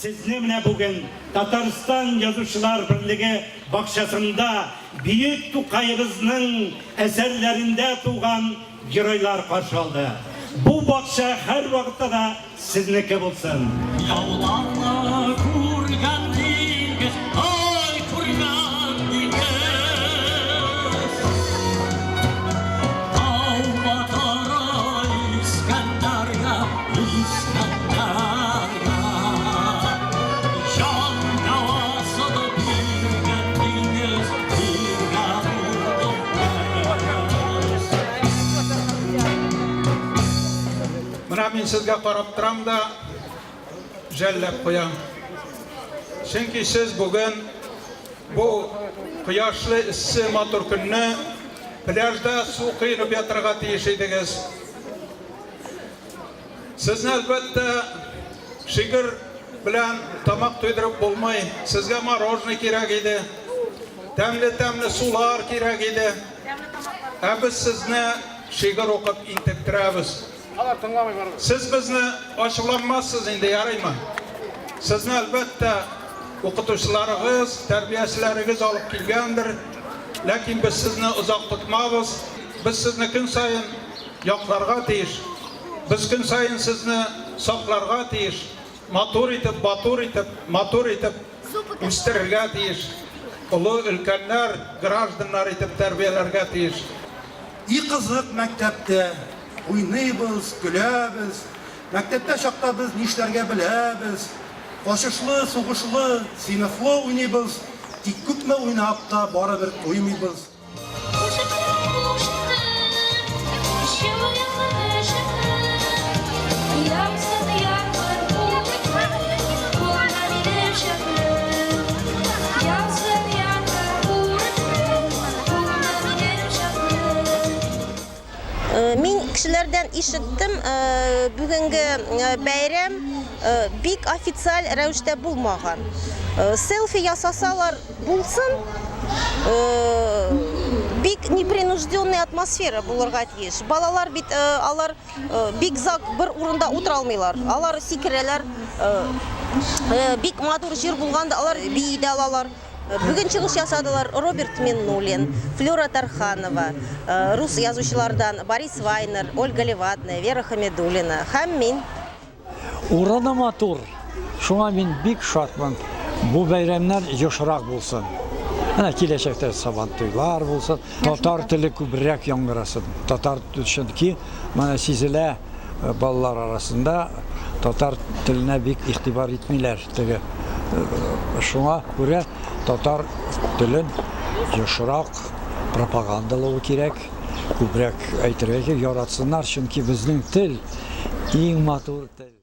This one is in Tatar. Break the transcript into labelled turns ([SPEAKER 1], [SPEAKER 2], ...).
[SPEAKER 1] Sizni mine bugün Tataristan Yazıcılar Birliği bakşasında Büyük Tukayımızın eserlerinde tuğan giroylar karşı aldı. Bu bakşa her vakitte da sizniki bulsun.
[SPEAKER 2] Yavlarla kurgan dilgez, ay kurgan dilgez. Av batara İskender'e, İskender'e. Can davası da bilgen dilgez, bilgen dilgez.
[SPEAKER 3] Mına men sizge qarap turam da jellep qo'yam. Chunki siz bugün bu quyoshli issi motor kunni plyajda suv quyilib yotirg'a tegishidingiz. Sizni albatta shigir bilan tomoq to'ydirib bo'lmay, sizga marojniy kerak edi. Tamli suvlar kerak edi. Biz sizni shigir o'qib intiktiramiz. Siz bizni oshig'lanmazsiz endi, yaraymi? Sizni albatta o'qituvchilaringiz, tarbiyachilaringiz olib kelgandir. Lekin biz sizni uzoq tutmaymiz. Biz sizni kun sayin yoqlarga teyish, biz kun sayin sizni soqlarga teyish, motor etib o'stirishga teyish, ulug' ulkanlar, grajdanlar etib tarbiyalarga teyish.
[SPEAKER 4] İyi kızık mektepte oynayız, güleriz. Mektepte şakta biz nişlerge bileriz. Koşuşlu, soğuşlu, sinifli oynayız. Tik küpme oynayıp da bara bir koymayız.
[SPEAKER 5] Мен kişilerden işittim, bugünkü bayram big ofitsial rəvişdə bulmağan. Selfie yasasalar bulsun, big непринужденный atmosfera bulurğa tiyиш. Balalar bit alar big zak bir urunda otura almaylar. Alar sikireler, big motor jir bulganda alar biyide alalar. Bugün çıkış yasadılar Роберт Миннулин, Флёра Тарханова, Rus yazıcılardan Boris Вайнер, Ольга Левадная, Вера Хамидуллина, һәм мин.
[SPEAKER 6] Ураны матур. Шуңа мин бик шатмын. Бу бәйрәмнәр ешрак булсын. Әнә киләчәктә сабантуйлар булсын. Татар теле күбрәк яңгырасын. Татар өченки менә сизелә балалар арасында татар теленә бик игътибар итмиләр. Шуңа күрә татар телен ешрак пропагандалау кирәк. Күбрәк әйтергә яратсыннар, чөнки безнең тел иң матур тел.